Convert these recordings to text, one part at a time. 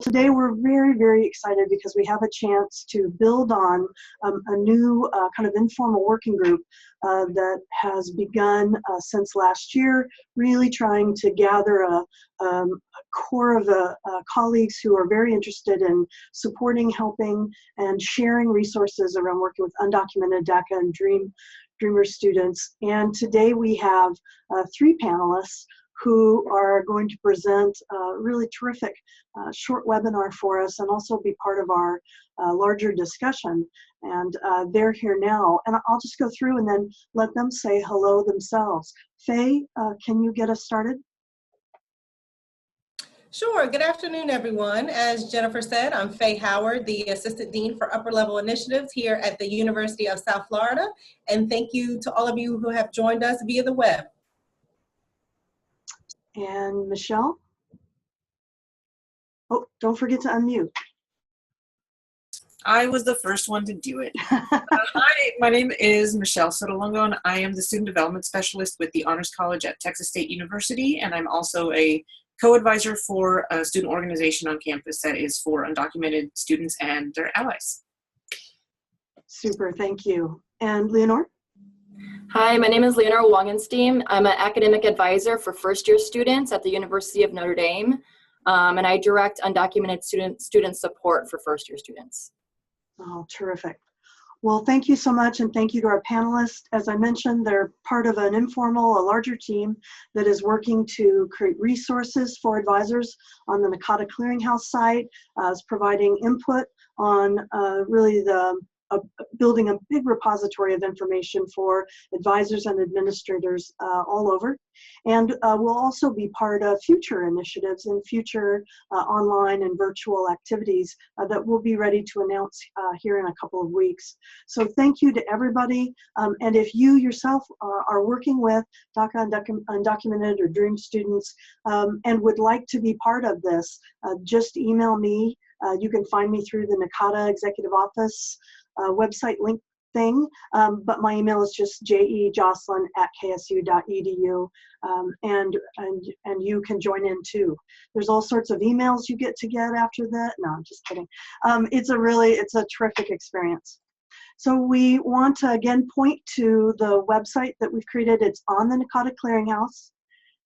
Today we're very, very excited because we have a chance to build on a new kind of informal working group that has begun since last year, really trying to gather a core of colleagues who are very interested in supporting, helping, and sharing resources around working with undocumented DACA and Dreamer students. And today we have 3 panelists who are going to present a really terrific short webinar for us and also be part of our larger discussion. And they're here now. And I'll just go through and then let them say hello themselves. Faye, can you get us started? Sure. Good afternoon, everyone. As Jennifer said, I'm Faye Howard, the Assistant Dean for Upper Level Initiatives here at the University of South Florida. And thank you to all of you who have joined us via the web. And Michelle? Oh, don't forget to unmute. I was the first one to do it. Hi, my name is Michelle Sotolongo, and I am the Student Development Specialist with the Honors College at Texas State University, and I'm also a co-advisor for a student organization on campus that is for undocumented students and their allies. Super, thank you. And Leonore? Hi, my name is Leonore Wangenstein. I'm an academic advisor for first-year students at the University of Notre Dame, and I direct undocumented student support for first-year students. Oh, terrific. Well, thank you so much, and thank you to our panelists. As I mentioned, they're part of an informal, a larger team that is working to create resources for advisors on the NACADA Clearinghouse site, is providing input on really building a big repository of information for advisors and administrators all over. And we'll also be part of future initiatives and future online and virtual activities that we'll be ready to announce here in a couple of weeks. So thank you to everybody. And if you yourself are working with DACA undocumented or DREAM students and would like to be part of this, just email me. You can find me through the NACADA Executive Office website link thing, but my email is just jejocelyn@ksu.edu, and you can join in too. There's all sorts of emails you get after that. No, I'm just kidding. It's a terrific experience. So we want to again point to the website that we've created. It's on the NACADA Clearinghouse.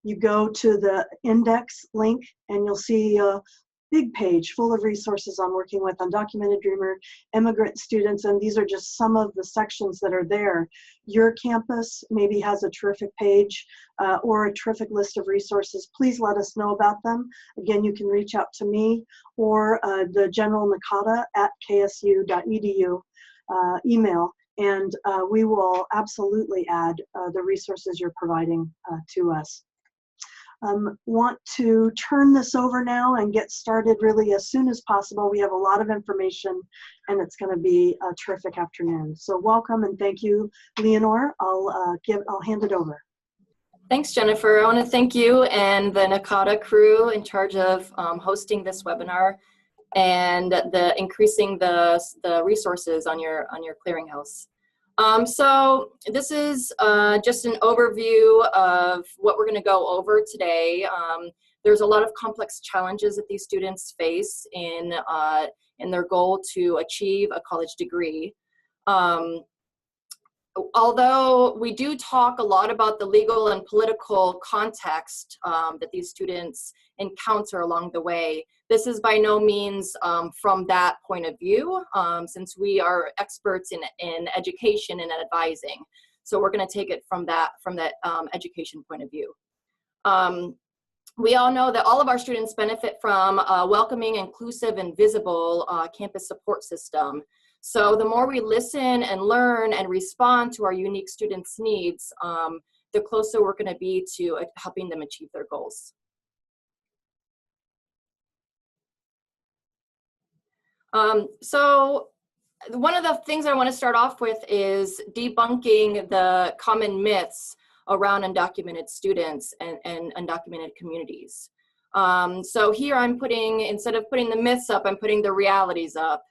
You go to the index link and you'll see big page full of resources on working with undocumented Dreamer immigrant students, and these are just some of the sections that are there. Your campus maybe has a terrific page or a terrific list of resources. Please let us know about them. Again, you can reach out to me or the general NACADA@ksu.edu email, and we will absolutely add the resources you're providing to us. Want to turn this over now and get started really as soon as possible. We have a lot of information and it's going to be a terrific afternoon. So welcome and thank you, Leonore. I'll hand it over. Thanks, Jennifer. I want to thank you and the NACADA crew in charge of hosting this webinar and increasing the resources on your clearinghouse. So this is just an overview of what we're going to go over today. There's a lot of complex challenges that these students face in their goal to achieve a college degree. Although we do talk a lot about the legal and political context that these students encounter along the way, this is by no means from that point of view, since we are experts in education and advising. So we're going to take it from that education point of view. We all know that all of our students benefit from a welcoming, inclusive, and visible campus support system. So the more we listen and learn and respond to our unique students' needs, the closer we're going to be to helping them achieve their goals. So one of the things I want to start off with is debunking the common myths around undocumented students and undocumented communities. So here I'm instead of putting the myths up, I'm putting the realities up.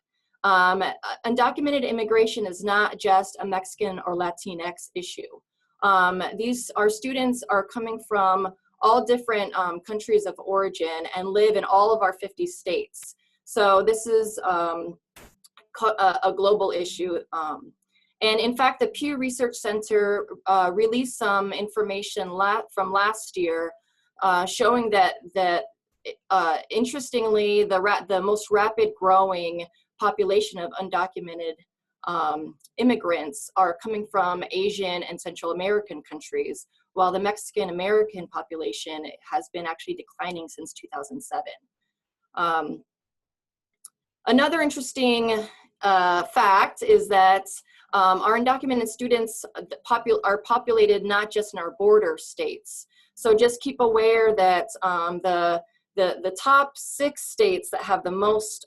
Undocumented immigration is not just a Mexican or Latinx issue. Our students are coming from all different countries of origin and live in all of our 50 states. So this is a global issue. And in fact, the Pew Research Center released some information from last year showing that interestingly, the most rapid growing population of undocumented immigrants are coming from Asian and Central American countries, while the Mexican American population has been actually declining since 2007. Another interesting fact is that our undocumented students are populated not just in our border states. So just keep aware that the top 6 states that have the most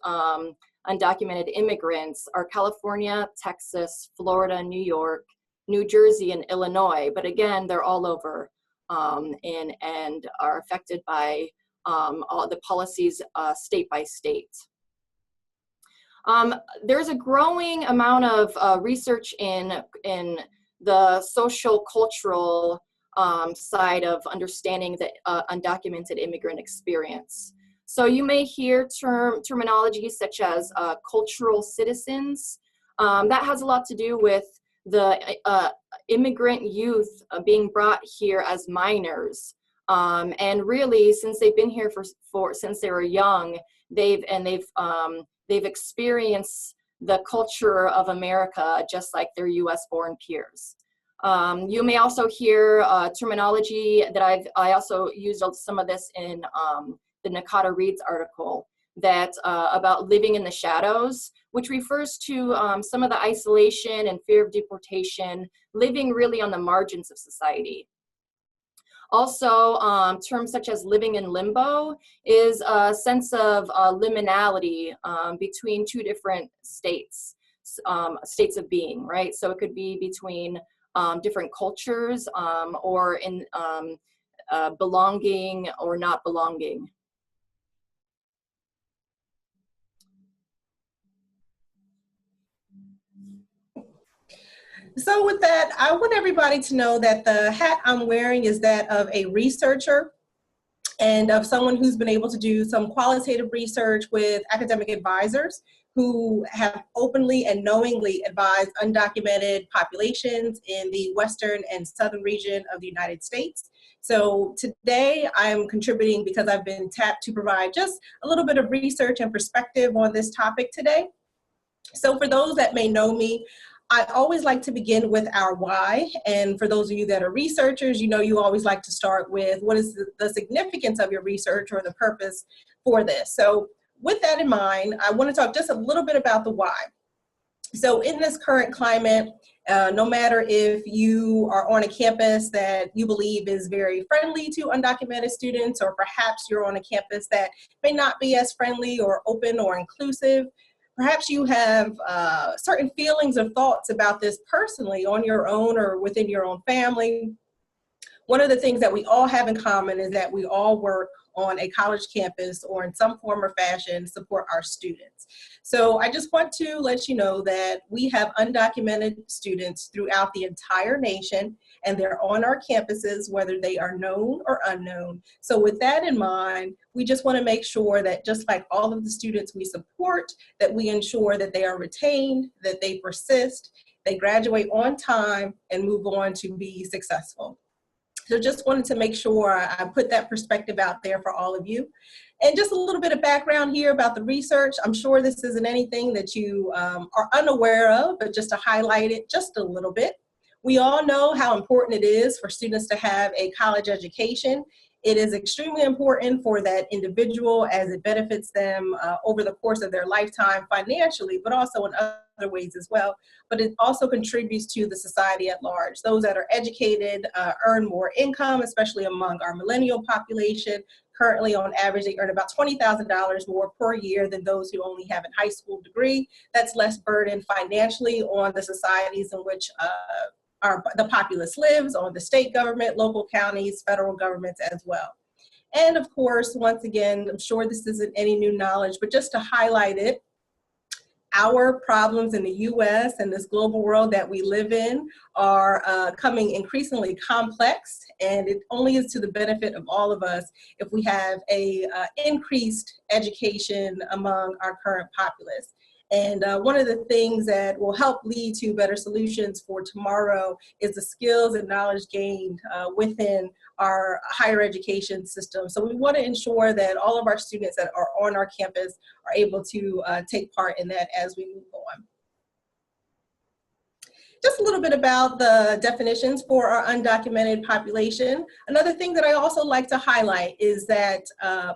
undocumented immigrants are California, Texas, Florida, New York, New Jersey, and Illinois. But again, they're all over and are affected by all the policies state by state. There's a growing amount of research in the social cultural side of understanding the undocumented immigrant experience. So you may hear terminology such as cultural citizens. That has a lot to do with the immigrant youth being brought here as minors. And really, since they've been here since they were young, they've experienced the culture of America just like their US born peers. You may also hear terminology that I also used some of this in the NACADA Reads article that about living in the shadows, which refers to some of the isolation and fear of deportation, living really on the margins of society. Also, terms such as living in limbo is a sense of liminality between 2 different states of being, right? So it could be between different cultures or in belonging or not belonging. So with that, I want everybody to know that the hat I'm wearing is that of a researcher and of someone who's been able to do some qualitative research with academic advisors who have openly and knowingly advised undocumented populations in the western and southern region of the United States. So today I'm contributing because I've been tapped to provide just a little bit of research and perspective on this topic today. So for those that may know me, I always like to begin with our why. And for those of you that are researchers, you know you always like to start with what is the significance of your research or the purpose for this. So with that in mind, I want to talk just a little bit about the why. So in this current climate, no matter if you are on a campus that you believe is very friendly to undocumented students, or perhaps you're on a campus that may not be as friendly or open or inclusive, perhaps you have certain feelings or thoughts about this personally on your own or within your own family. One of the things that we all have in common is that we all work on a college campus or in some form or fashion support our students. So I just want to let you know that we have undocumented students throughout the entire nation, and they're on our campuses, whether they are known or unknown. So with that in mind, we just want to make sure that just like all of the students we support, that we ensure that they are retained, that they persist, they graduate on time, and move on to be successful. So just wanted to make sure I put that perspective out there for all of you. And just a little bit of background here about the research. I'm sure this isn't anything that you are unaware of, but just to highlight it just a little bit. We all know how important it is for students to have a college education. It is extremely important for that individual as it benefits them over the course of their lifetime financially, but also in other ways as well. But it also contributes to the society at large. Those that are educated earn more income, especially among our millennial population. Currently, on average, they earn about $20,000 more per year than those who only have a high school degree. That's less burden financially on the societies in which the populace lives, on the state government, local counties, federal governments as well. And of course, once again, I'm sure this isn't any new knowledge, but just to highlight it, our problems in the US and this global world that we live in are coming increasingly complex, and it only is to the benefit of all of us if we have a increased education among our current populace. And one of the things that will help lead to better solutions for tomorrow is the skills and knowledge gained within our higher education system. So we want to ensure that all of our students that are on our campus are able to take part in that as we move on. Just a little bit about the definitions for our undocumented population. Another thing that I also like to highlight is that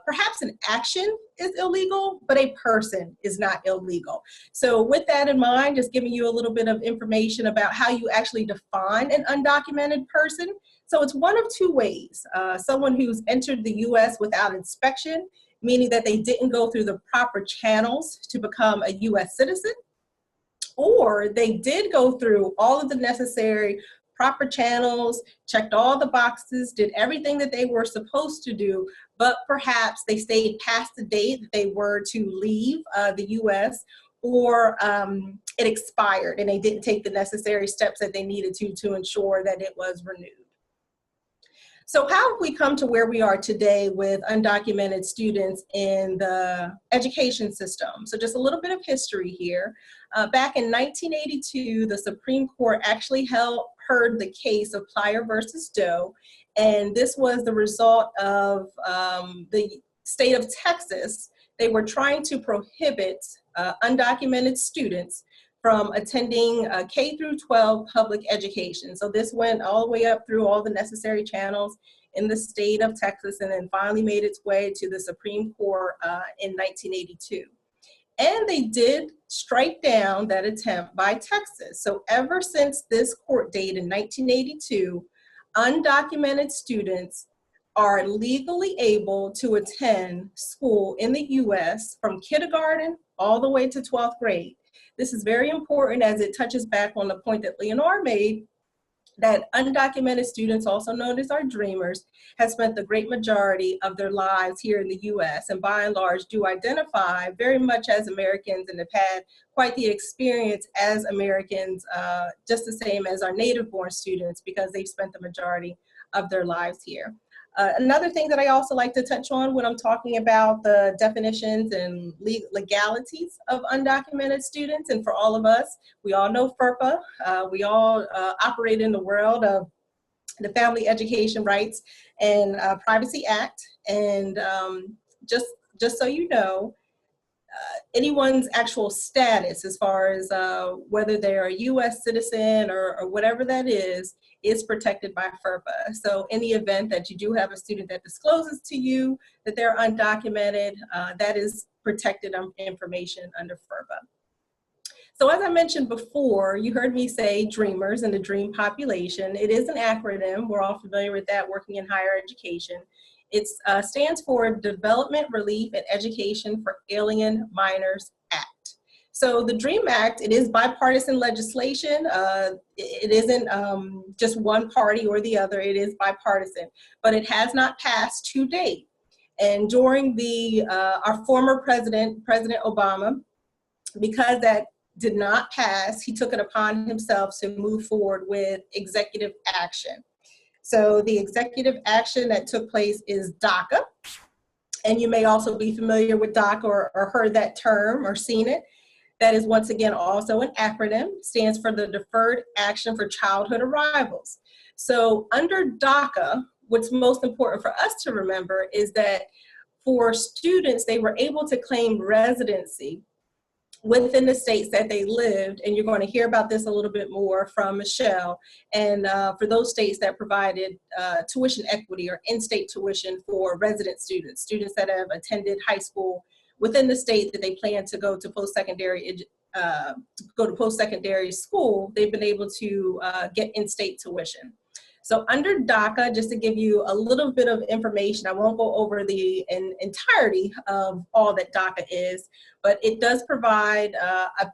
perhaps an action is illegal, but a person is not illegal. So with that in mind, just giving you a little bit of information about how you actually define an undocumented person. So it's one of two ways. Someone who's entered the US without inspection, meaning that they didn't go through the proper channels to become a US citizen, or they did go through all of the necessary proper channels, checked all the boxes, did everything that they were supposed to do, but perhaps they stayed past the date that they were to leave the US, or it expired and they didn't take the necessary steps that they needed to ensure that it was renewed. So how have we come to where we are today with undocumented students in the education system? So just a little bit of history here. Back in 1982, the Supreme Court actually heard the case of Plyer versus Doe, and this was the result of the state of Texas. They were trying to prohibit undocumented students from attending K through 12 public education. So this went all the way up through all the necessary channels in the state of Texas, and then finally made its way to the Supreme Court in 1982. And they did strike down that attempt by Texas. So ever since this court date in 1982, undocumented students are legally able to attend school in the US from kindergarten all the way to 12th grade. This is very important as it touches back on the point that Leonore made, that undocumented students, also known as our dreamers, have spent the great majority of their lives here in the US, and by and large do identify very much as Americans and have had quite the experience as Americans, just the same as our native born students, because they've spent the majority of their lives here. Another thing that I also like to touch on when I'm talking about the definitions and legalities of undocumented students, and for all of us, we all know FERPA. We all operate in the world of the Family Education Rights and Privacy Act. And just so you know, anyone's actual status as far as whether they're a US citizen or whatever that is protected by FERPA. So in the event that you do have a student that discloses to you that they're undocumented, that is protected information under FERPA. So as I mentioned before, you heard me say dreamers and the dream population. It is an acronym. We're all familiar with that working in higher education. It stands for Development, Relief, and Education for Alien Minors Act. So the DREAM Act, it is bipartisan legislation. It isn't just one party or the other, it is bipartisan, but it has not passed to date. And during our former president, President Obama, because that did not pass, he took it upon himself to move forward with executive action. So the executive action that took place is DACA. And you may also be familiar with DACA or heard that term or seen it. That is once again also an acronym, stands for the Deferred Action for Childhood Arrivals. So under DACA, what's most important for us to remember is that for students, they were able to claim residency within the states that they lived, and you're going to hear about this a little bit more from Michelle, and for those states that provided tuition equity or in-state tuition for resident students, students that have attended high school within the state that they plan to go to post-secondary school, they've been able to get in-state tuition. So under DACA, just to give you a little bit of information, I won't go over the entirety of all that DACA is, but it does provide a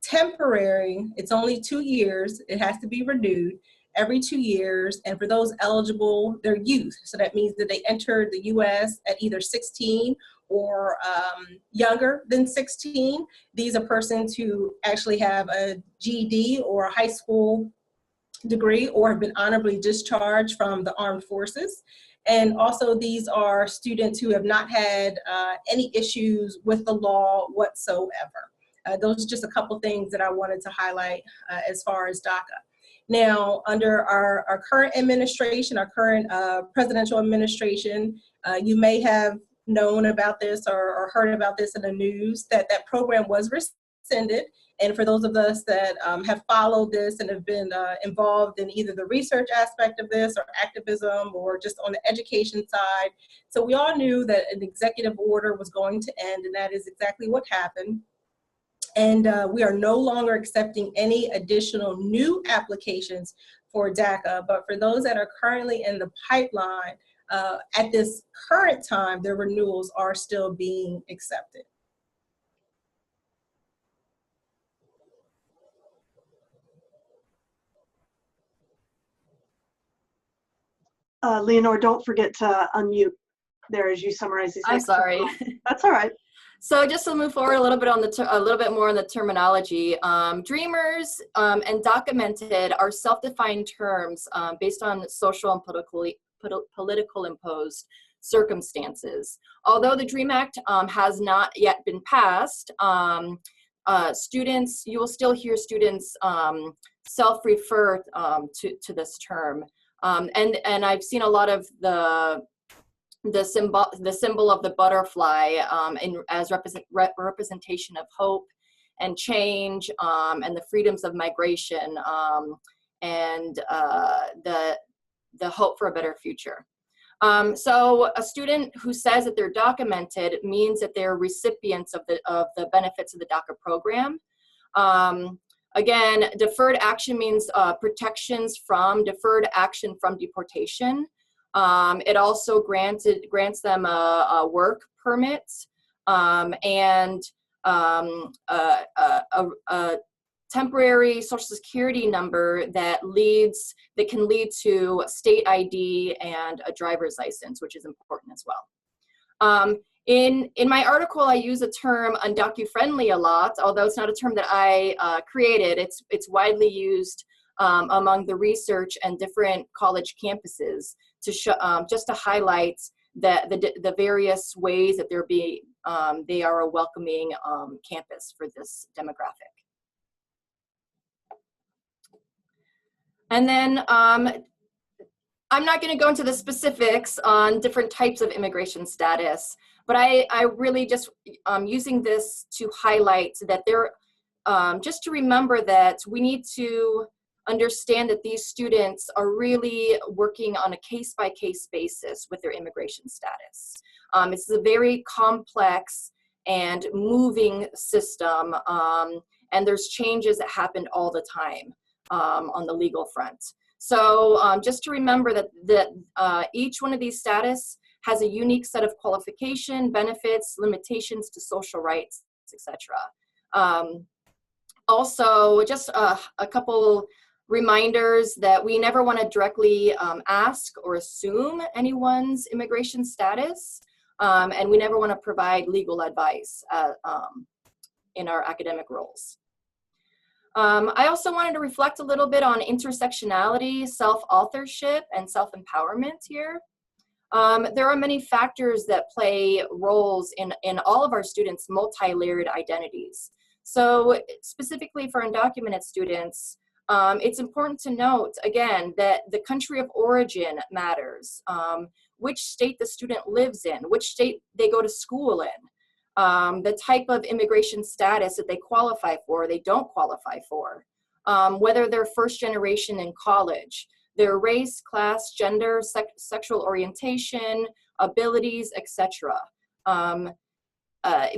temporary, it's only 2 years, it has to be renewed every 2 years, and for those eligible, they're youth. So that means that they entered the US at either 16 or younger than 16. These are persons who actually have a GED or a high school degree or have been honorably discharged from the armed forces. And also these are students who have not had any issues with the law whatsoever. Those are just a couple things that I wanted to highlight as far as DACA. Now, under our current administration, our current presidential administration, you may have known about this or heard about this in the news, that program was rescinded. And for those of us that have followed this and have been involved in either the research aspect of this or activism or just on the education side, so we all knew that an executive order was going to end, and that is exactly what happened. And we are no longer accepting any additional new applications for DACA, but for those that are currently in the pipeline, at this current time, their renewals are still being accepted. Leonore, don't forget to unmute there as you summarize these. I'm sorry. That's all right. So just to move forward a little bit on a little bit more on the terminology, dreamers and documented are self-defined terms based on social and political imposed circumstances. Although the DREAM Act has not yet been passed, students, you will still hear students self-refer to this term. And I've seen a lot of the symbol of the butterfly as representation of hope and change and the freedoms of migration and the hope for a better future. So a student who says that they're documented means that they're recipients of the benefits of the DACA program. Again, deferred action means protections from deferred action from deportation. It also grants them a work permit and a temporary social security number that can lead to state ID and a driver's license, which is important as well. In my article, I use the term undocu-friendly a lot, although it's not a term that I created. It's widely used among the research and different college campuses to just to highlight the various ways that they are a welcoming campus for this demographic. And then I'm not going to go into the specifics on different types of immigration status, but I really just using this to highlight that just to remember that we need to understand that these students are really working on a case-by-case basis with their immigration status. It's a very complex and moving system, and there's changes that happen all the time on the legal front. So just to remember that each one of these status has a unique set of qualification, benefits, limitations to social rights, etc. Also, just a couple reminders that we never want to directly ask or assume anyone's immigration status, and we never want to provide legal advice in our academic roles. I also wanted to reflect a little bit on intersectionality, self-authorship, and self-empowerment here. There are many factors that play roles in all of our students' multi-layered identities. So specifically for undocumented students, it's important to note, again, that the country of origin matters. Which state the student lives in, which state they go to school in, the type of immigration status that they qualify for or they don't qualify for, whether they're first generation in college, their race, class, gender, sexual orientation, abilities, etc.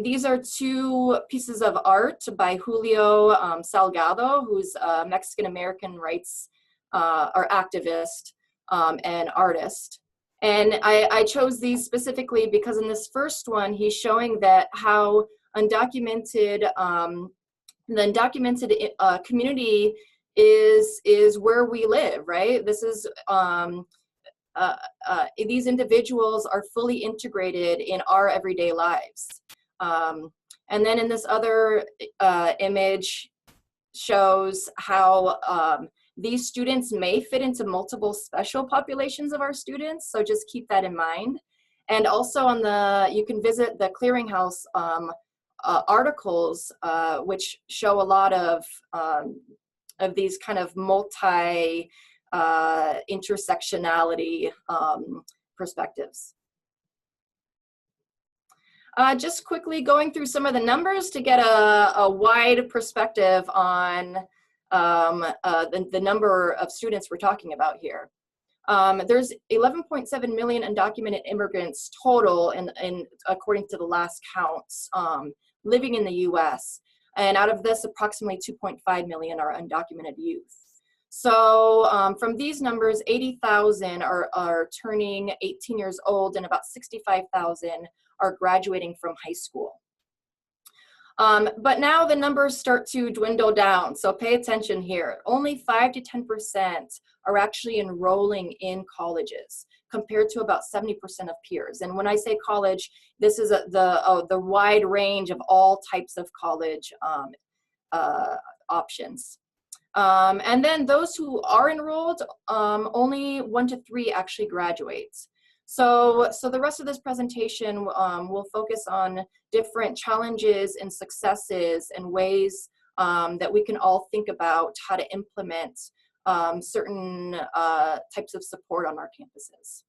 These are two pieces of art by Julio Salgado, who's a Mexican-American rights or activist and artist. And I chose these specifically because in this first one, he's showing that how undocumented, the undocumented community is where we live, right? This is these individuals are fully integrated in our everyday lives. And then in this other image shows how these students may fit into multiple special populations of our students, so just keep that in mind. And also on you can visit the Clearinghouse articles, which show a lot of these kind of multi intersectionality perspectives. Just quickly going through some of the numbers to get a wide perspective on the number of students we're talking about here. There's 11.7 million undocumented immigrants total, according to the last counts, living in the US. And out of this, approximately 2.5 million are undocumented youth. So from these numbers, 80,000 are turning 18 years old, and about 65,000 are graduating from high school. But now the numbers start to dwindle down, so pay attention here. Only 5 to 10% are actually enrolling in colleges, compared to about 70% of peers. And when I say college, this is the wide range of all types of college options. And then those who are enrolled, only 1 to 3 actually graduate. So the rest of this presentation will focus on different challenges and successes and ways that we can all think about how to implement certain types of support on our campuses.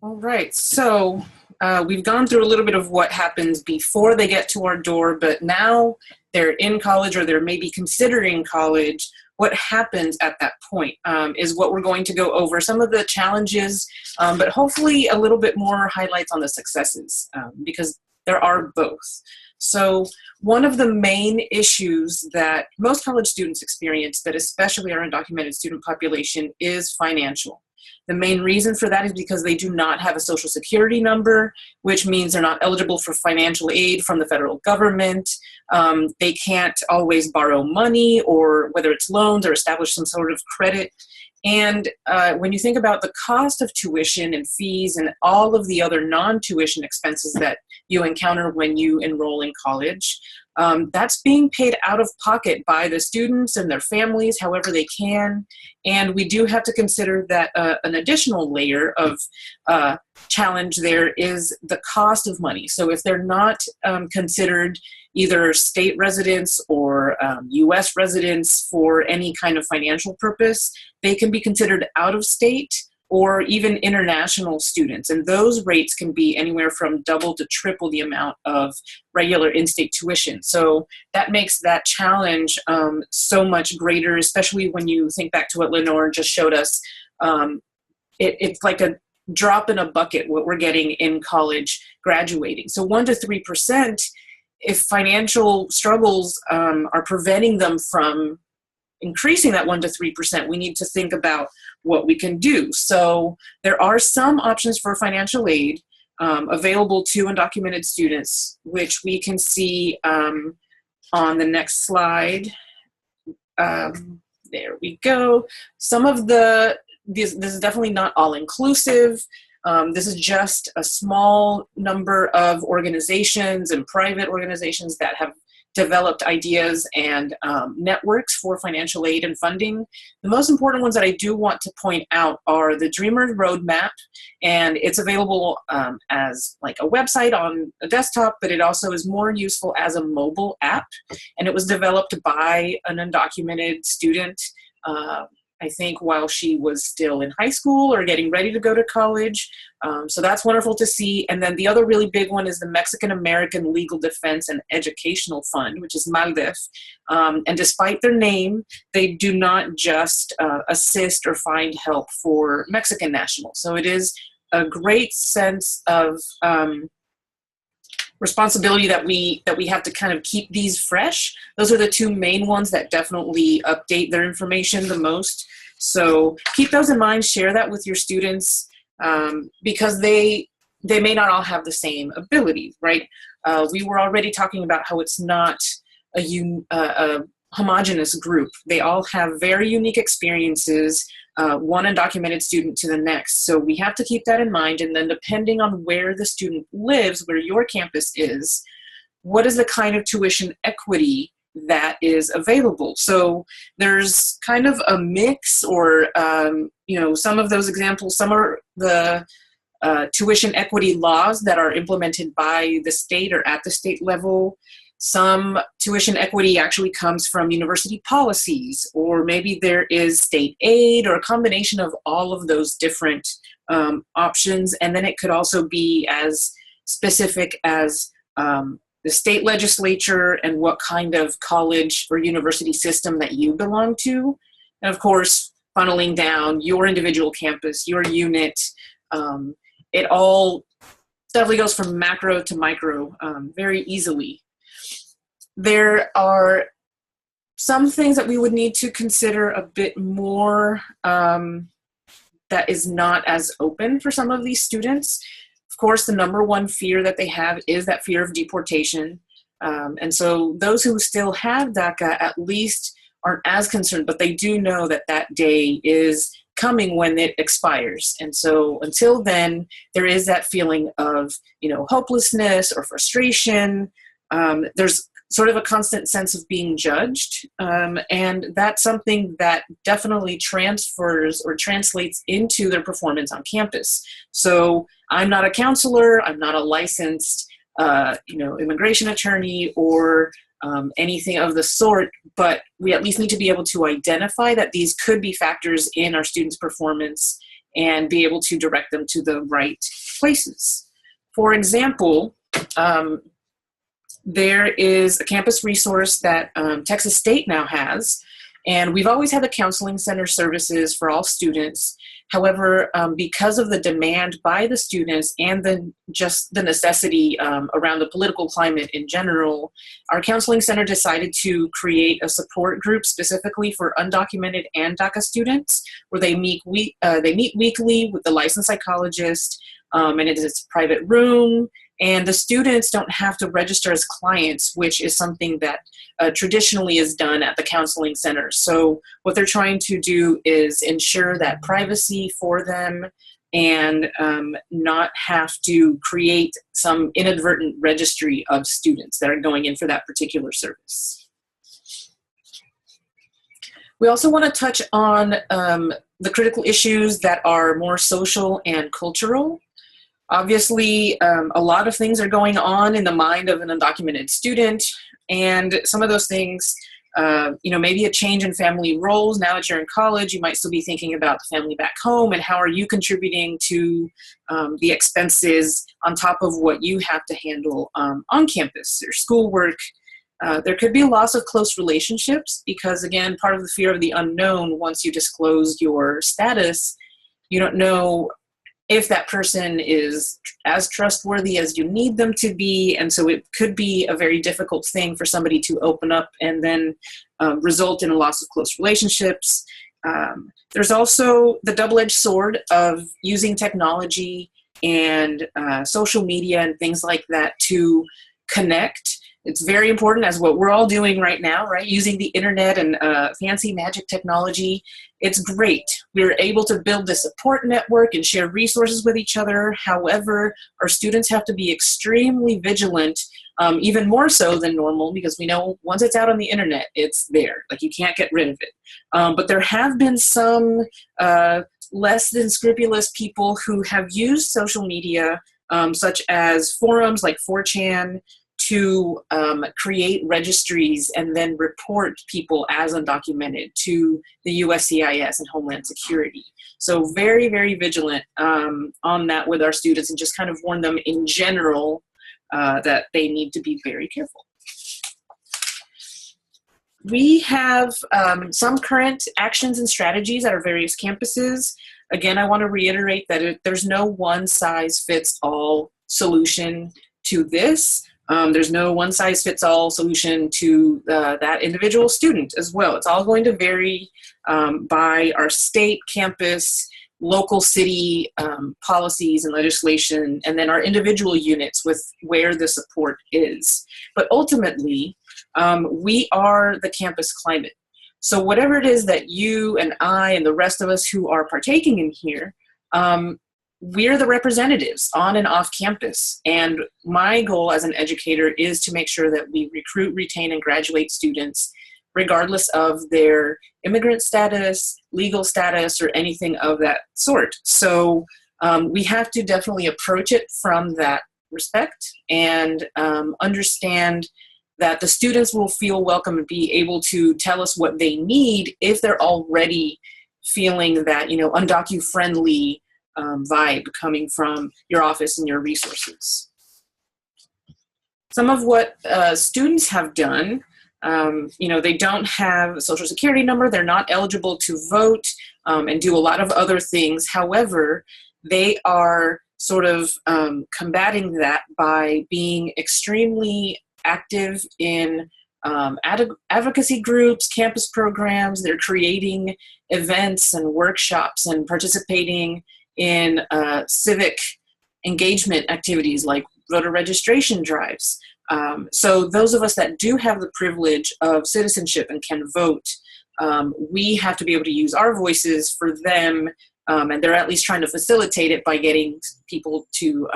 All right, so we've gone through a little bit of what happens before they get to our door, but now they're in college or they're maybe considering college. What happens at that point is what we're going to go over. Some of the challenges, but hopefully a little bit more highlights on the successes, because there are both. So one of the main issues that most college students experience, but especially our undocumented student population, is financial. The main reason for that is because they do not have a social security number, which means they're not eligible for financial aid from the federal government. They can't always borrow money, or whether it's loans, or establish some sort of credit. And when you think about the cost of tuition and fees and all of the other non-tuition expenses that you encounter when you enroll in college, that's being paid out of pocket by the students and their families however they can. And we do have to consider that an additional layer of challenge there is the cost of money. So if they're not considered either state residents or US residents for any kind of financial purpose, they can be considered out of state or even international students. And those rates can be anywhere from double to triple the amount of regular in-state tuition. So that makes that challenge so much greater, especially when you think back to what Lenore just showed us. It's like a drop in a bucket what we're getting in college graduating. So 1 to 3%, if financial struggles are preventing them from increasing that 1 to 3%, we need to think about what we can do. So there are some options for financial aid available to undocumented students, which we can see on the next slide. There we go. Some of this is definitely not all inclusive. This is just a small number of organizations and private organizations that have developed ideas and networks for financial aid and funding. The most important ones that I do want to point out are the Dreamer Roadmap, and it's available as like a website on a desktop, but it also is more useful as a mobile app, and it was developed by an undocumented student, I think while she was still in high school or getting ready to go to college. So that's wonderful to see. And then the other really big one is the Mexican American Legal Defense and Educational Fund, which is MALDEF. And despite their name, they do not just assist or find help for Mexican nationals. So it is a great sense of responsibility that we have to kind of keep these fresh. Those are the two main ones that definitely update their information the most. So keep those in mind, share that with your students, because they may not all have the same ability, right? We were already talking about how it's not a homogeneous group. They all have very unique experiences, one undocumented student to the next. So we have to keep that in mind. And then depending on where the student lives, where your campus is, what is the kind of tuition equity that is available? So there's kind of a mix, or, some of those examples, some are the tuition equity laws that are implemented by the state or at the state level. Some tuition equity actually comes from university policies, or maybe there is state aid, or a combination of all of those different options. And then it could also be as specific as the state legislature and what kind of college or university system that you belong to. And of course, funneling down your individual campus, your unit. It all definitely goes from macro to micro very easily. There are some things that we would need to consider a bit more that is not as open for some of these students. Of course, the number one fear that they have is that fear of deportation. And so those who still have DACA at least aren't as concerned, but they do know that that day is coming when it expires. And so until then, there is that feeling of, hopelessness or frustration. There's sort of a constant sense of being judged. And that's something that definitely transfers or translates into their performance on campus. So I'm not a counselor, I'm not a licensed, immigration attorney or anything of the sort, but we at least need to be able to identify that these could be factors in our students' performance and be able to direct them to the right places. For example, there is a campus resource that Texas State now has, and we've always had the counseling center services for all students. However, because of the demand by the students and just the necessity around the political climate in general, our counseling center decided to create a support group specifically for undocumented and DACA students, where they meet weekly with the licensed psychologist, and it is a private room. And the students don't have to register as clients, which is something that traditionally is done at the counseling center. So what they're trying to do is ensure that privacy for them and not have to create some inadvertent registry of students that are going in for that particular service. We also want to touch on the critical issues that are more social and cultural. Obviously, a lot of things are going on in the mind of an undocumented student, and some of those things, maybe a change in family roles. Now that you're in college, you might still be thinking about the family back home and how are you contributing to the expenses on top of what you have to handle on campus, your schoolwork. There could be a loss of close relationships because, again, part of the fear of the unknown, once you disclose your status, you don't know if that person is as trustworthy as you need them to be. And so it could be a very difficult thing for somebody to open up and then result in a loss of close relationships. There's also the double-edged sword of using technology and social media and things like that to connect. It's very important, as what we're all doing right now, right? Using the internet and fancy magic technology. It's great. We're able to build this support network and share resources with each other. However, our students have to be extremely vigilant, even more so than normal, because we know once it's out on the internet, it's there. Like, you can't get rid of it. But there have been some less than scrupulous people who have used social media, such as forums like 4chan, to create registries and then report people as undocumented to the USCIS and Homeland Security. So very, very vigilant on that with our students, and just kind of warn them in general that they need to be very careful. We have some current actions and strategies at our various campuses. Again, I want to reiterate that there's no one-size-fits-all solution to this. There's no one-size-fits-all solution to that individual student as well. It's all going to vary by our state, campus, local city policies and legislation, and then our individual units with where the support is. But ultimately, We are the campus climate. So whatever it is that you and I and the rest of us who are partaking in here, we're the representatives on and off campus. And my goal as an educator is to make sure that we recruit, retain, and graduate students regardless of their immigrant status, legal status, or anything of that sort. So we have to definitely approach it from that respect and understand that the students will feel welcome and be able to tell us what they need if they're already feeling that, UNDOCU friendly vibe coming from your office and your resources. Some of what students have done, they don't have a social security number, they're not eligible to vote and do a lot of other things. However, they are sort of combating that by being extremely active in advocacy groups, campus programs. They're creating events and workshops and participating in civic engagement activities like voter registration drives. So those of us that do have the privilege of citizenship and can vote, we have to be able to use our voices for them, and they're at least trying to facilitate it by getting people to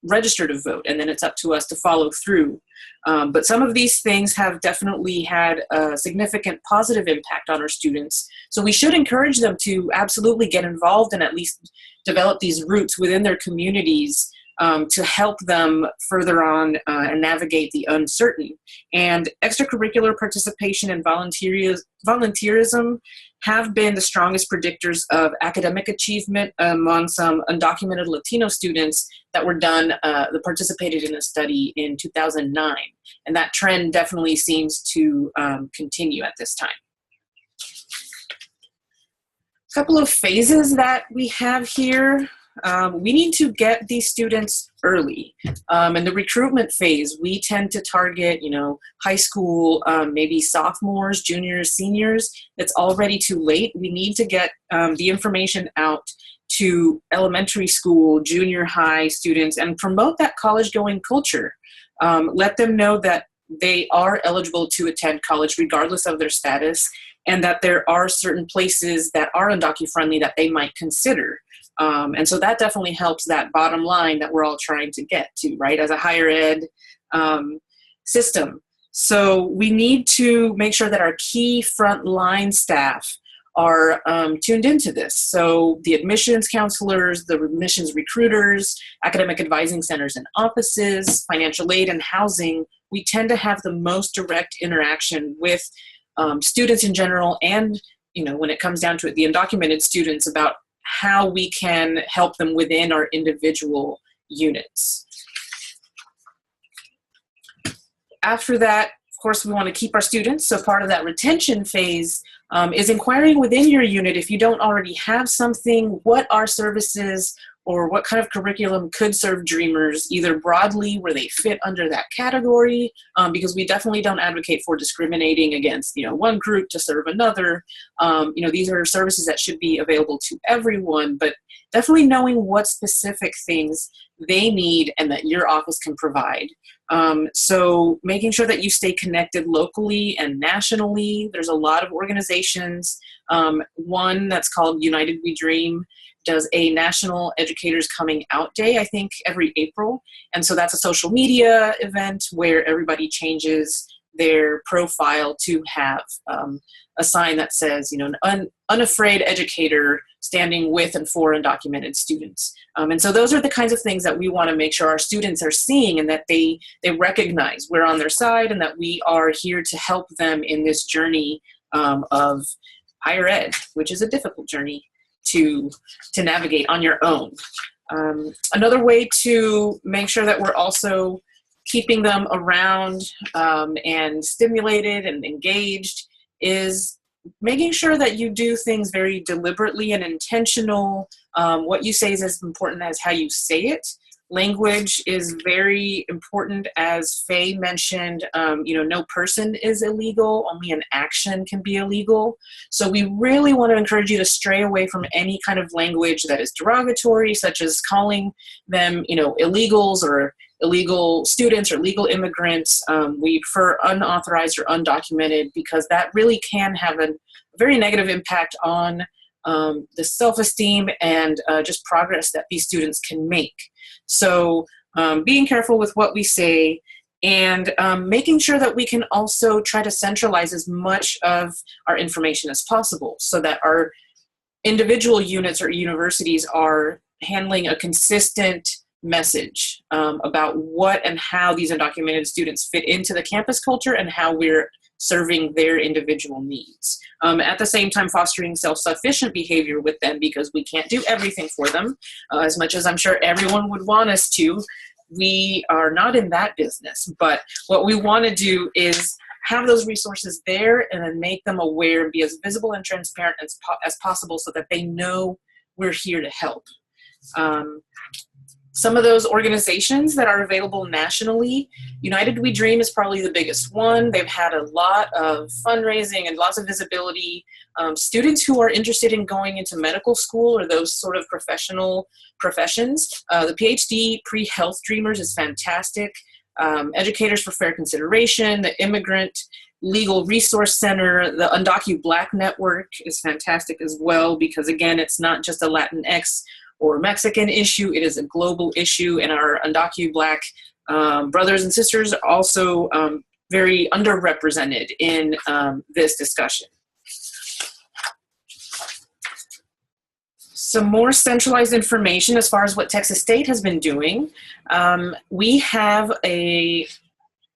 register to vote, and then it's up to us to follow through. But some of these things have definitely had a significant positive impact on our students. So we should encourage them to absolutely get involved and at least develop these roots within their communities to help them further on and navigate the uncertain. And extracurricular participation and volunteerism have been the strongest predictors of academic achievement among some undocumented Latino students that were that participated in a study in 2009. And that trend definitely seems to continue at this time. A couple of phases that we have here. We need to get these students early. In the recruitment phase, we tend to target, high school, maybe sophomores, juniors, seniors. It's already too late. We need to get the information out to elementary school, junior high students, and promote that college-going culture. Let them know that they are eligible to attend college regardless of their status, and that there are certain places that are UNDOCU-friendly that they might consider. And so that definitely helps that bottom line that we're all trying to get to, right, as a higher ed system. So we need to make sure that our key frontline staff are tuned into this. So the admissions counselors, the admissions recruiters, academic advising centers and offices, financial aid and housing, we tend to have the most direct interaction with students in general and, when it comes down to it, the undocumented students about how we can help them within our individual units. After that, of course, we want to keep our students. So part of that retention phase is inquiring within your unit. If you don't already have something, what are services or what kind of curriculum could serve Dreamers, either broadly where they fit under that category, because we definitely don't advocate for discriminating against one group to serve another. These are services that should be available to everyone, but definitely knowing what specific things they need and that your office can provide. So making sure that you stay connected locally and nationally. There's a lot of organizations. One that's called United We Dream does a National Educators Coming Out Day, I think, every April. And so that's a social media event where everybody changes their profile to have a sign that says, an unafraid educator standing with and for undocumented students. And so those are the kinds of things that we want to make sure our students are seeing and that they recognize we're on their side and that we are here to help them in this journey of higher ed, which is a difficult journey to navigate on your own. Another way to make sure that we're also keeping them around and stimulated and engaged is making sure that you do things very deliberately and intentional. What you say is as important as how you say it. Language is very important, as Faye mentioned. No person is illegal, only an action can be illegal. So we really want to encourage you to stray away from any kind of language that is derogatory, such as calling them, illegals or illegal students or legal immigrants. We prefer unauthorized or undocumented because that really can have a very negative impact on the self-esteem and just progress that these students can make. So being careful with what we say, and making sure that we can also try to centralize as much of our information as possible so that our individual units or universities are handling a consistent message about what and how these undocumented students fit into the campus culture and how we're serving their individual needs. At the same time, fostering self-sufficient behavior with them, because we can't do everything for them, as much as I'm sure everyone would want us to. We are not in that business, but what we want to do is have those resources there and then make them aware and be as visible and transparent as possible so that they know we're here to help. Some of those organizations that are available nationally, United We Dream is probably the biggest one. They've had a lot of fundraising and lots of visibility. Students who are interested in going into medical school or those sort of professional professions, the PhD Pre-Health Dreamers is fantastic. Educators for Fair Consideration, the Immigrant Legal Resource Center, the UNDOCU Black Network is fantastic as well, because again, it's not just a Latinx or Mexican issue, it is a global issue, and our UNDOCU Black brothers and sisters are also very underrepresented in this discussion. Some more centralized information as far as what Texas State has been doing. We have a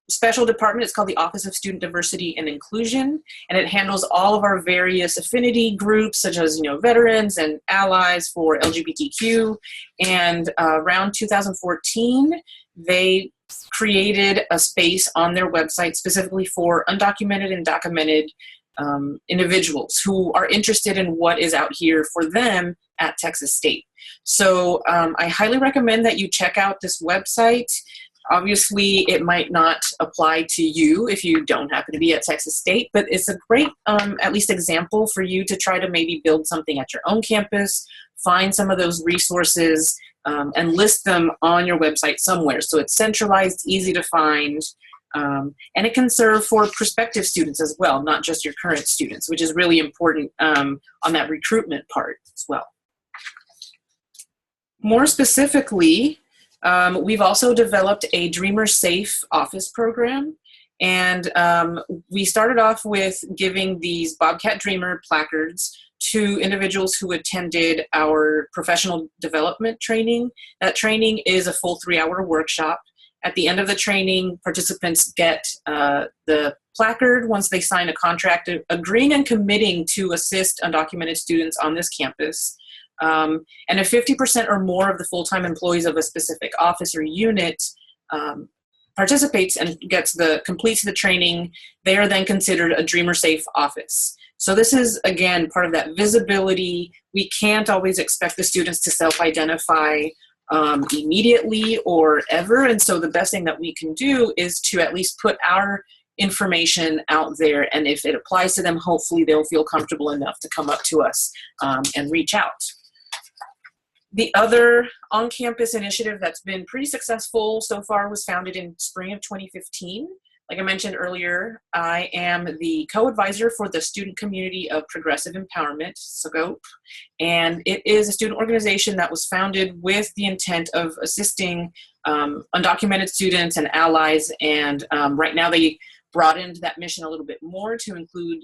special department. It's called the Office of Student Diversity and Inclusion, and it handles all of our various affinity groups, such as veterans and allies for LGBTQ. And around 2014, they created a space on their website specifically for undocumented and documented individuals who are interested in what is out here for them at Texas State. So I highly recommend that you check out this website. Obviously, it might not apply to you if you don't happen to be at Texas State, but it's a great, at least example for you to try to maybe build something at your own campus, find some of those resources, and list them on your website somewhere. So it's centralized, easy to find, and it can serve for prospective students as well, not just your current students, which is really important on that recruitment part as well. More specifically, we've also developed a Dreamer Safe office program, and we started off with giving these Bobcat Dreamer placards to individuals who attended our professional development training. That training is a full 3-hour workshop. At the end of the training, participants get the placard once they sign a contract agreeing and committing to assist undocumented students on this campus. And if 50% or more of the full-time employees of a specific office or unit participates and completes the training, they are then considered a Dreamer Safe office. So this is, again, part of that visibility. We can't always expect the students to self-identify immediately or ever, and so the best thing that we can do is to at least put our information out there, and if it applies to them, hopefully they'll feel comfortable enough to come up to us and reach out. The other on-campus initiative that's been pretty successful so far was founded in spring of 2015. Like I mentioned earlier, I am the co-advisor for the Student Community of Progressive Empowerment, SCOPE, and it is a student organization that was founded with the intent of assisting undocumented students and allies, and right now they broadened that mission a little bit more to include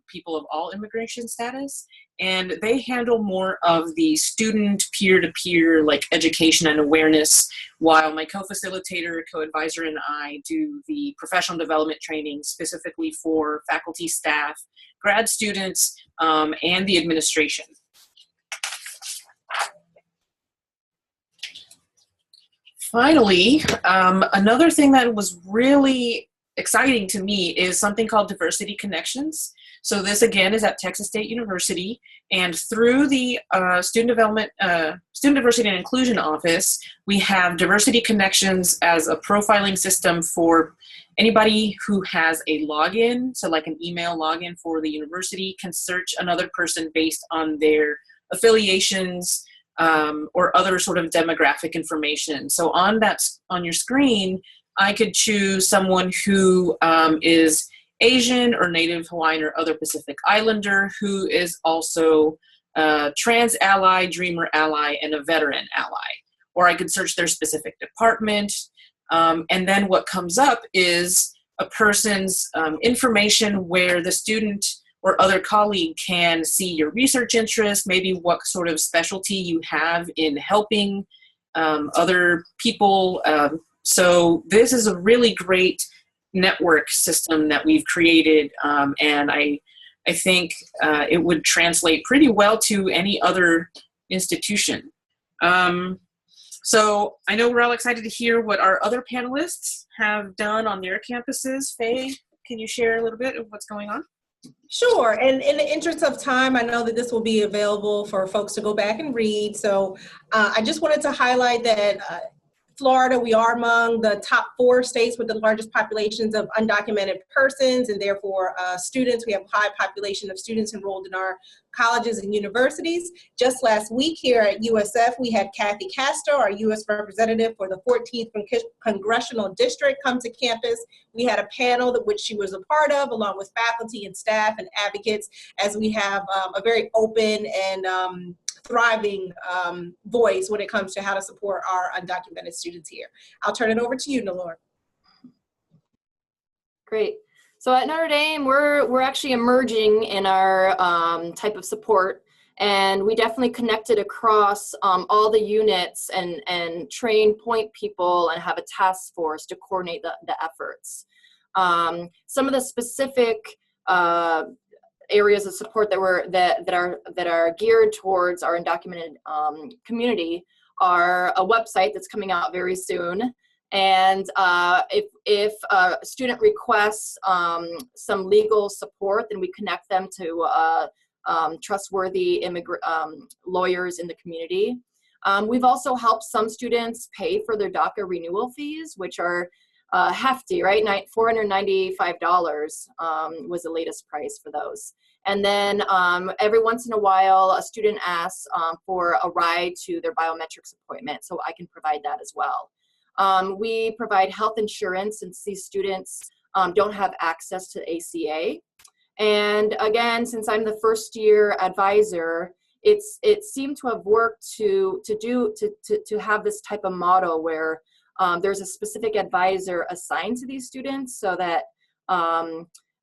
people of all immigration status, and they handle more of the student peer-to-peer like education and awareness, while my co-facilitator, co-advisor, and I do the professional development training specifically for faculty, staff, grad students, and the administration. Finally, another thing that was really exciting to me is something called Diversity Connections. So this again is at Texas State University, and through the Student Diversity and Inclusion Office, we have Diversity Connections as a profiling system for anybody who has a login, so like an email login for the university, can search another person based on their affiliations, or other sort of demographic information. So on your screen, I could choose someone who is Asian or Native Hawaiian or other Pacific Islander who is also a trans ally, dreamer ally, and a veteran ally. Or I could search their specific department. And then what comes up is a person's information where the student or other colleague can see your research interest, maybe what sort of specialty you have in helping other people. So this is a really great network system that we've created, and I think it would translate pretty well to any other institution. So I know we're all excited to hear what our other panelists have done on their campuses. Faye, can you share a little bit of what's going on? Sure, and in the interest of time, I know that this will be available for folks to go back and read. So I just wanted to highlight that Florida, we are among the top 4 states with the largest populations of undocumented persons and therefore students. We have a high population of students enrolled in our colleges and universities. Just last week here at USF, we had Kathy Castro, our U.S. representative for the 14th Congressional District, come to campus. We had a panel that which she was a part of, along with faculty and staff and advocates, as we have a very open and thriving voice when it comes to how to support our undocumented students here. I'll turn it over to you, Nalor. Great. So at Notre Dame, we're actually emerging in our type of support, and we definitely connected across all the units and train point people and have a task force to coordinate the efforts. Some of the specific areas of support that are geared towards our undocumented community are a website that's coming out very soon. And if a student requests some legal support, then we connect them to trustworthy lawyers in the community. We've also helped some students pay for their DACA renewal fees, which are hefty, right? $495 was the latest price for those. And then every once in a while, a student asks for a ride to their biometrics appointment, so I can provide that as well. We provide health insurance since these students don't have access to ACA. And again, since I'm the first year advisor, it seemed to have worked to have this type of model where there's a specific advisor assigned to these students, so that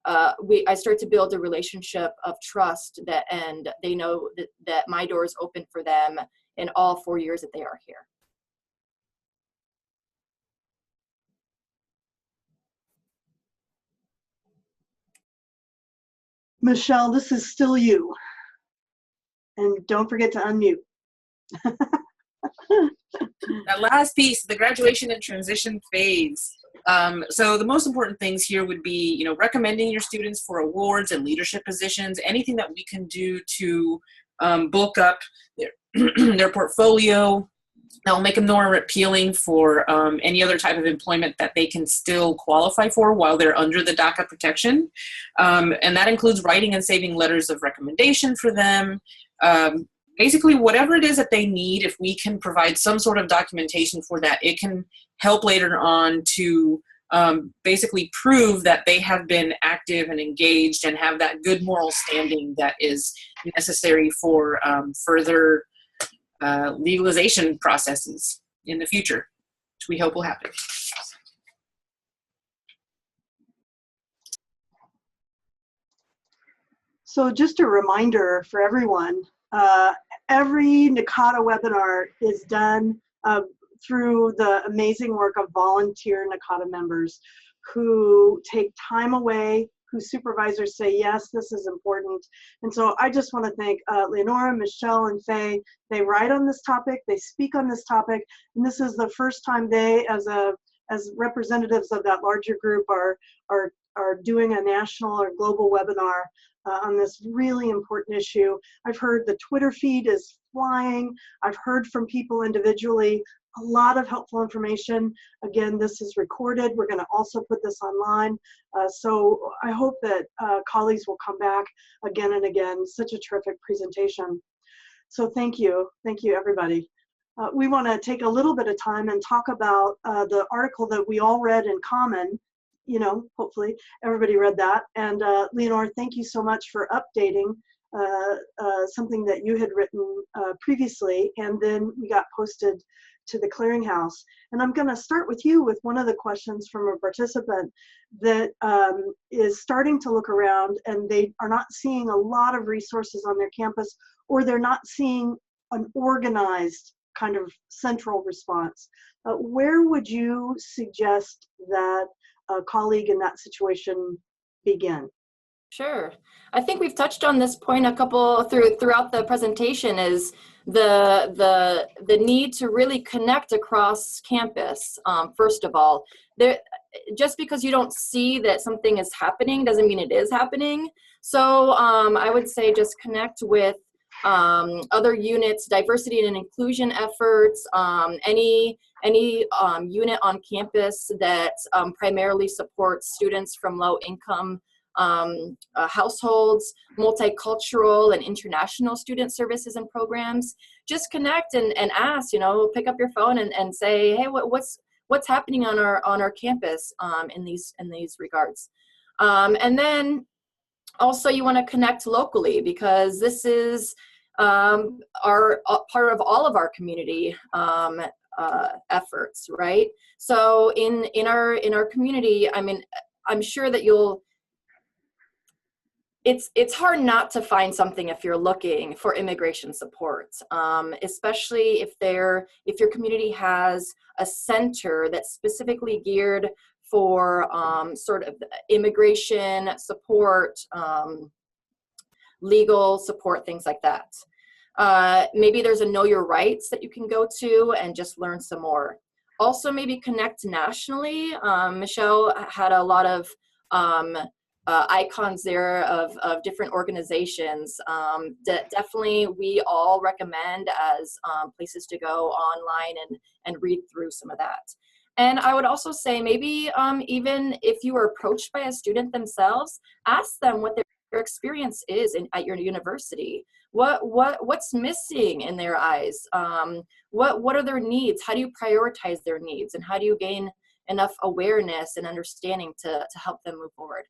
I start to build a relationship of trust and they know that my door is open for them in all 4 years that they are here. Michelle, this is still you. And don't forget to unmute. That last piece, the graduation and transition phase. So the most important things here would be, recommending your students for awards and leadership positions, anything that we can do to bulk up their portfolio. That will make them more appealing for any other type of employment that they can still qualify for while they're under the DACA protection. And that includes writing and saving letters of recommendation for them. Basically, whatever it is that they need, if we can provide some sort of documentation for that, it can help later on to basically prove that they have been active and engaged and have that good moral standing that is necessary for further legalization processes in the future, which we hope will happen. So just a reminder for everyone, every NACADA webinar is done through the amazing work of volunteer NACADA members who take time away, whose supervisors say, yes, this is important. And so I just want to thank Leonora, Michelle, and Faye. They write on this topic, they speak on this topic, and this is the first time they, as representatives of that larger group, are doing a national or global webinar on this really important issue. I've heard the Twitter feed is flying. I've heard from people individually, a lot of helpful information. Again, this is recorded. We're going to also put this online. So I hope that colleagues will come back again and again. Such a terrific presentation. So thank you everybody. We want to take a little bit of time and talk about the article that we all read in common. You know, hopefully everybody read that. And Leonore, thank you so much for updating something that you had written previously, and then we got posted to the Clearinghouse. And I'm going to start with you with one of the questions from a participant that is starting to look around, and they are not seeing a lot of resources on their campus, or they're not seeing an organized kind of central response. Where would you suggest that a colleague in that situation begin? Sure. I think we've touched on this point a couple throughout the presentation, is the need to really connect across campus. First of all, just because you don't see that something is happening doesn't mean it is happening. So I would say just connect with other units, diversity and inclusion efforts, any unit on campus that primarily supports students from low income households, multicultural and international student services and programs. Just connect and ask, you know, pick up your phone and say, hey, what's happening on our campus in these regards. And then also you want to connect locally, because this is our part of all of our community efforts, right? So in our community, I mean, I'm sure that it's hard not to find something if you're looking for immigration support, especially if your community has a center that's specifically geared for sort of immigration support, legal support, things like that. Maybe there's a Know Your Rights that you can go to and just learn some more. Also, maybe connect nationally. Michelle had a lot of icons there of different organizations that definitely we all recommend as places to go online and read through some of that. And I would also say maybe even if you were approached by a student themselves, ask them what their experience is at your university. What's missing in their eyes? What are their needs? How do you prioritize their needs? And how do you gain enough awareness and understanding to help them move forward?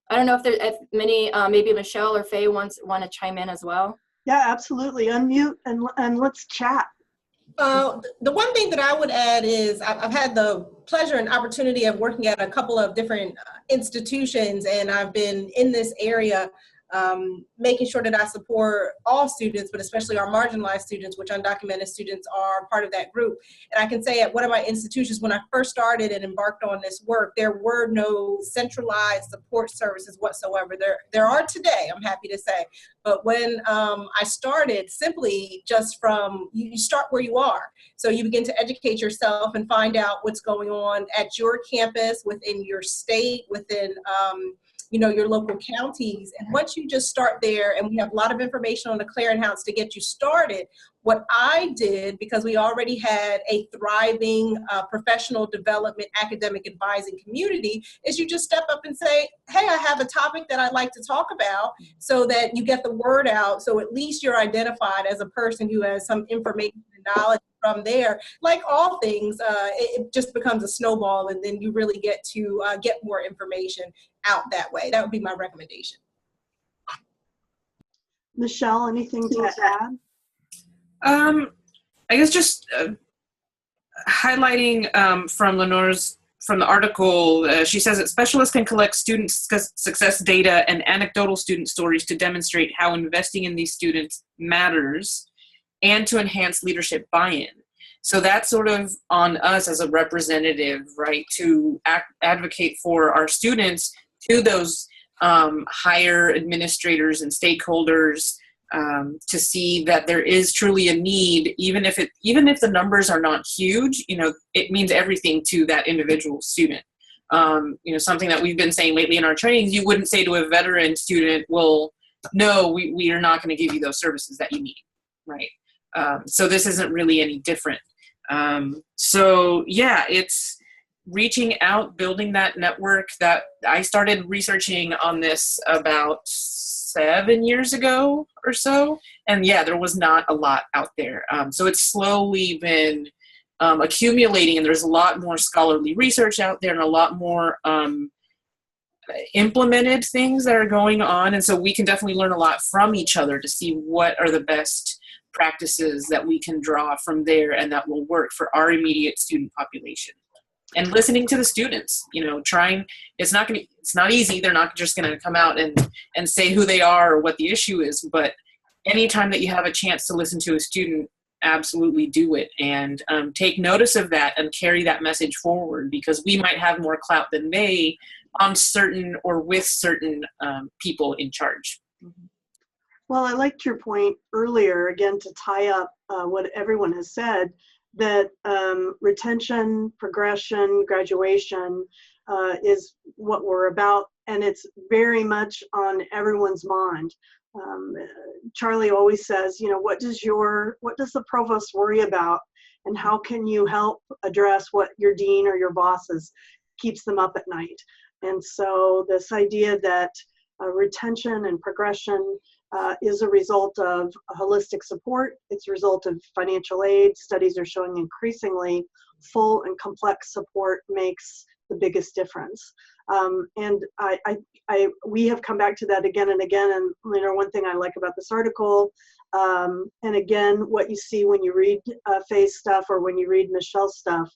I don't know if many, maybe Michelle or Faye want to chime in as well. Yeah, absolutely. Unmute and let's chat. The one thing that I would add is I've had the pleasure and opportunity of working at a couple of different institutions, and I've been in this area making sure that I support all students, but especially our marginalized students, which undocumented students are part of that group. And I can say at one of my institutions, when I first started and embarked on this work, there were no centralized support services whatsoever. There are today, I'm happy to say. But when I started, simply just from, you start where you are. So you begin to educate yourself and find out what's going on at your campus, within your state, within your local counties. And once you just start there, and we have a lot of information on the Clearinghouse to get you started, what I did, because we already had a thriving professional development, academic advising community, is you just step up and say, hey, I have a topic that I'd like to talk about, so that you get the word out. So at least you're identified as a person who has some information and knowledge. From there, like all things, it just becomes a snowball, and then you really get to get more information out that way. That would be my recommendation. Michelle, anything to add? I guess just highlighting from Lenore's, from the article, she says that specialists can collect student success data and anecdotal student stories to demonstrate how investing in these students matters, and to enhance leadership buy-in. So that's sort of on us as a representative, right, to advocate for our students to those higher administrators and stakeholders, to see that there is truly a need, even if the numbers are not huge, it means everything to that individual student. Something that we've been saying lately in our trainings, you wouldn't say to a veteran student, well, no, we are not going to give you those services that you need, right? So this isn't really any different. So yeah, it's reaching out, building that network. That I started researching on this about 7 years ago or so. And yeah, there was not a lot out there. So it's slowly been accumulating, and there's a lot more scholarly research out there and a lot more implemented things that are going on. And so we can definitely learn a lot from each other to see what are the best practices that we can draw from there and that will work for our immediate student population. And listening to the students, it's not easy. They're not just going to come out and say who they are or what the issue is, but anytime that you have a chance to listen to a student, absolutely do it, and take notice of that and carry that message forward, because we might have more clout than they on certain or with certain people in charge. Well, I liked your point earlier, again, to tie up what everyone has said, that retention, progression, graduation is what we're about, and it's very much on everyone's mind. Charlie always says, what does the provost worry about, and how can you help address what your dean or your bosses keeps them up at night? And so this idea that retention and progression is a result of holistic support. It's a result of financial aid. Studies are showing increasingly full and complex support makes the biggest difference. And we have come back to that again and again. And one thing I like about this article, and again, what you see when you read Faye's stuff or when you read Michelle's stuff,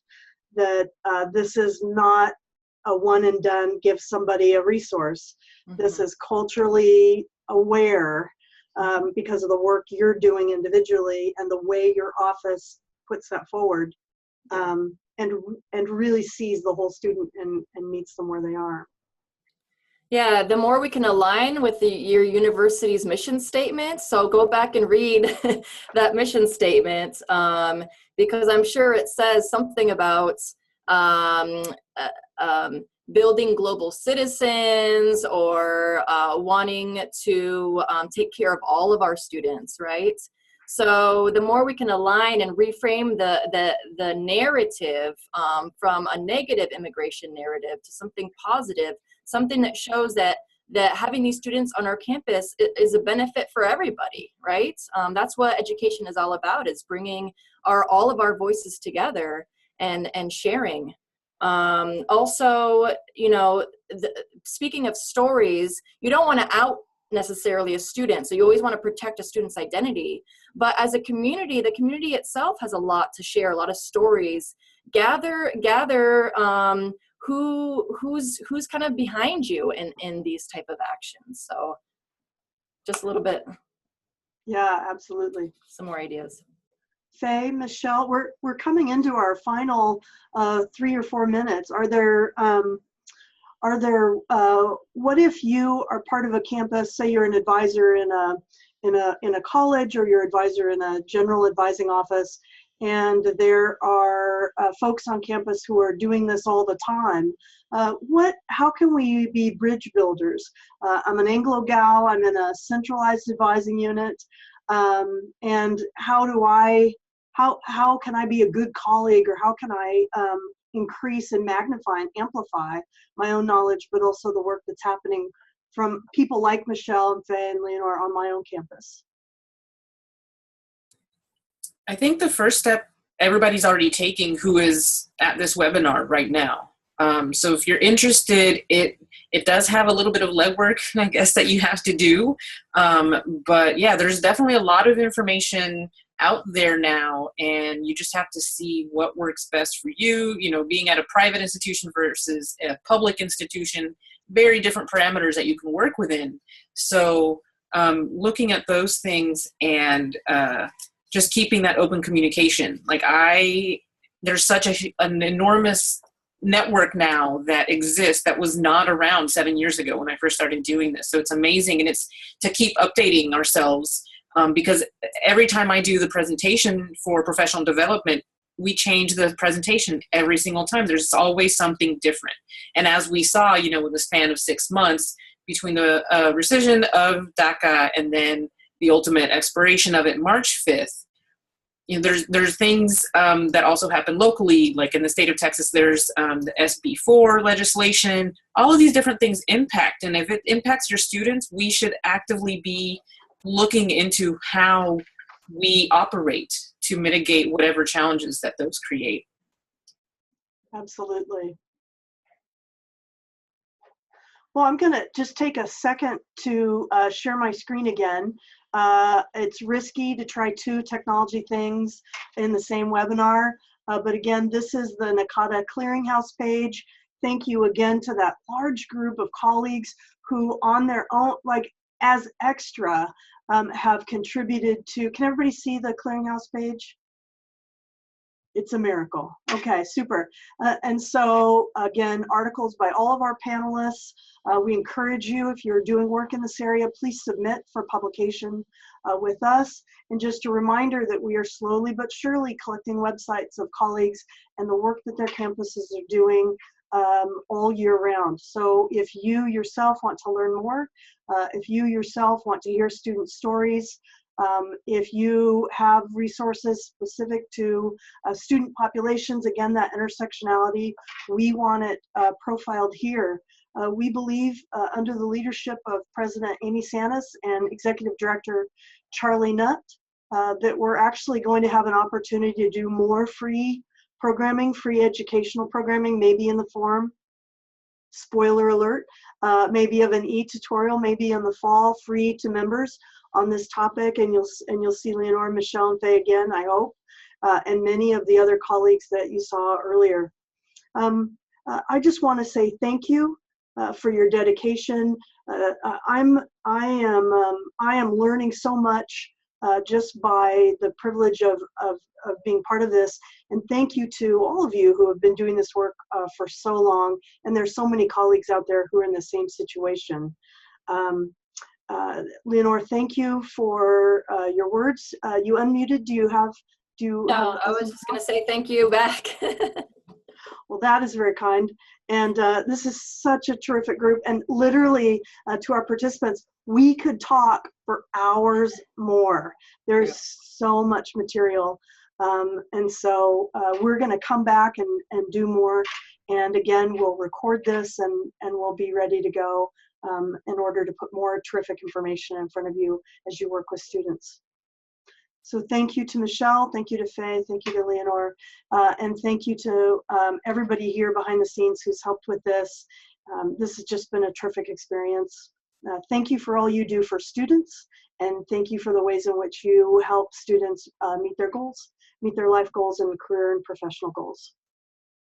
that this is not a one and done, give somebody a resource. Mm-hmm. This is culturally aware because of the work you're doing individually and the way your office puts that forward, and really sees the whole student and meets them where they are. Yeah, the more we can align with your university's mission statement. So go back and read that mission statement, because I'm sure it says something about building global citizens, or wanting to take care of all of our students, right? So the more we can align and reframe the narrative from a negative immigration narrative to something positive, something that shows that having these students on our campus is a benefit for everybody, right? That's what education is all about, is bringing all of our voices together and sharing. Also, speaking of stories, you don't want to out necessarily a student, so you always want to protect a student's identity. But as a community, the community itself has a lot to share, a lot of stories. Gather who's kind of behind you in these type of actions. So just a little bit. Yeah, absolutely. Some more ideas. Faye, Michelle, we're coming into our final 3 or 4 minutes. Are there what if you are part of a campus, say you're an advisor in a college, or you're advisor in a general advising office, and there are folks on campus who are doing this all the time? How can we be bridge builders? I'm an Anglo gal, I'm in a centralized advising unit, and how can I be a good colleague, or how can I increase and magnify and amplify my own knowledge, but also the work that's happening from people like Michelle and Faye and Leonore on my own campus? I think the first step everybody's already taking who is at this webinar right now. So if you're interested, it does have a little bit of legwork, I guess, that you have to do. But yeah, there's definitely a lot of information out there now, and you just have to see what works best for you. Being at a private institution versus a public institution, very different parameters that you can work within. So looking at those things and just keeping that open communication. There's such an enormous network now that exists that was not around 7 years ago when I first started doing this. So it's amazing, and it's to keep updating ourselves, because every time I do the presentation for professional development, we change the presentation every single time. There's always something different. And as we saw, in the span of 6 months between the rescission of DACA and then the ultimate expiration of it March 5th, there's things that also happen locally, like in the state of Texas, there's the SB4 legislation. All of these different things impact, and if it impacts your students, we should actively be looking into how we operate to mitigate whatever challenges that those create. Absolutely. Well, I'm going to just take a second to share my screen again. It's risky to try two technology things in the same webinar, but again, this is the NACADA Clearinghouse page. Thank you again to that large group of colleagues who on their own, like as extra, have contributed to, can everybody see the Clearinghouse page? It's a miracle. Okay, super. And so again, articles by all of our panelists. We encourage you, if you're doing work in this area, please submit for publication with us. And just a reminder that we are slowly but surely collecting websites of colleagues and the work that their campuses are doing all year round. So if you yourself want to learn more, if you yourself want to hear student stories, if you have resources specific to student populations, again, that intersectionality, we want it profiled here. We believe under the leadership of President Amy Sanis and Executive Director Charlie Nutt, that we're actually going to have an opportunity to do more free programming, free educational programming, maybe in the form, spoiler alert, maybe of an e-tutorial, maybe in the fall, free to members on this topic, and you'll see Leonore, Michelle, and Faye again, I hope, and many of the other colleagues that you saw earlier. I just want to say thank you for your dedication. I am learning so much just by the privilege of being part of this, and thank you to all of you who have been doing this work for so long, and there's so many colleagues out there who are in the same situation. Leonore, thank you for your words. You unmuted. Do you have? No, I was just going to say thank you back. Well, that is very kind. And this is such a terrific group. And literally, to our participants, we could talk for hours more. There's so much material. And so we're going to come back and do more. And again, we'll record this and we'll be ready to go in order to put more terrific information in front of you as you work with students. So thank you to Michelle, thank you to Faye, thank you to Leonore, and thank you to everybody here behind the scenes who's helped with this. This has just been a terrific experience. Thank you for all you do for students, and thank you for the ways in which you help students meet their goals, meet their life goals and career and professional goals.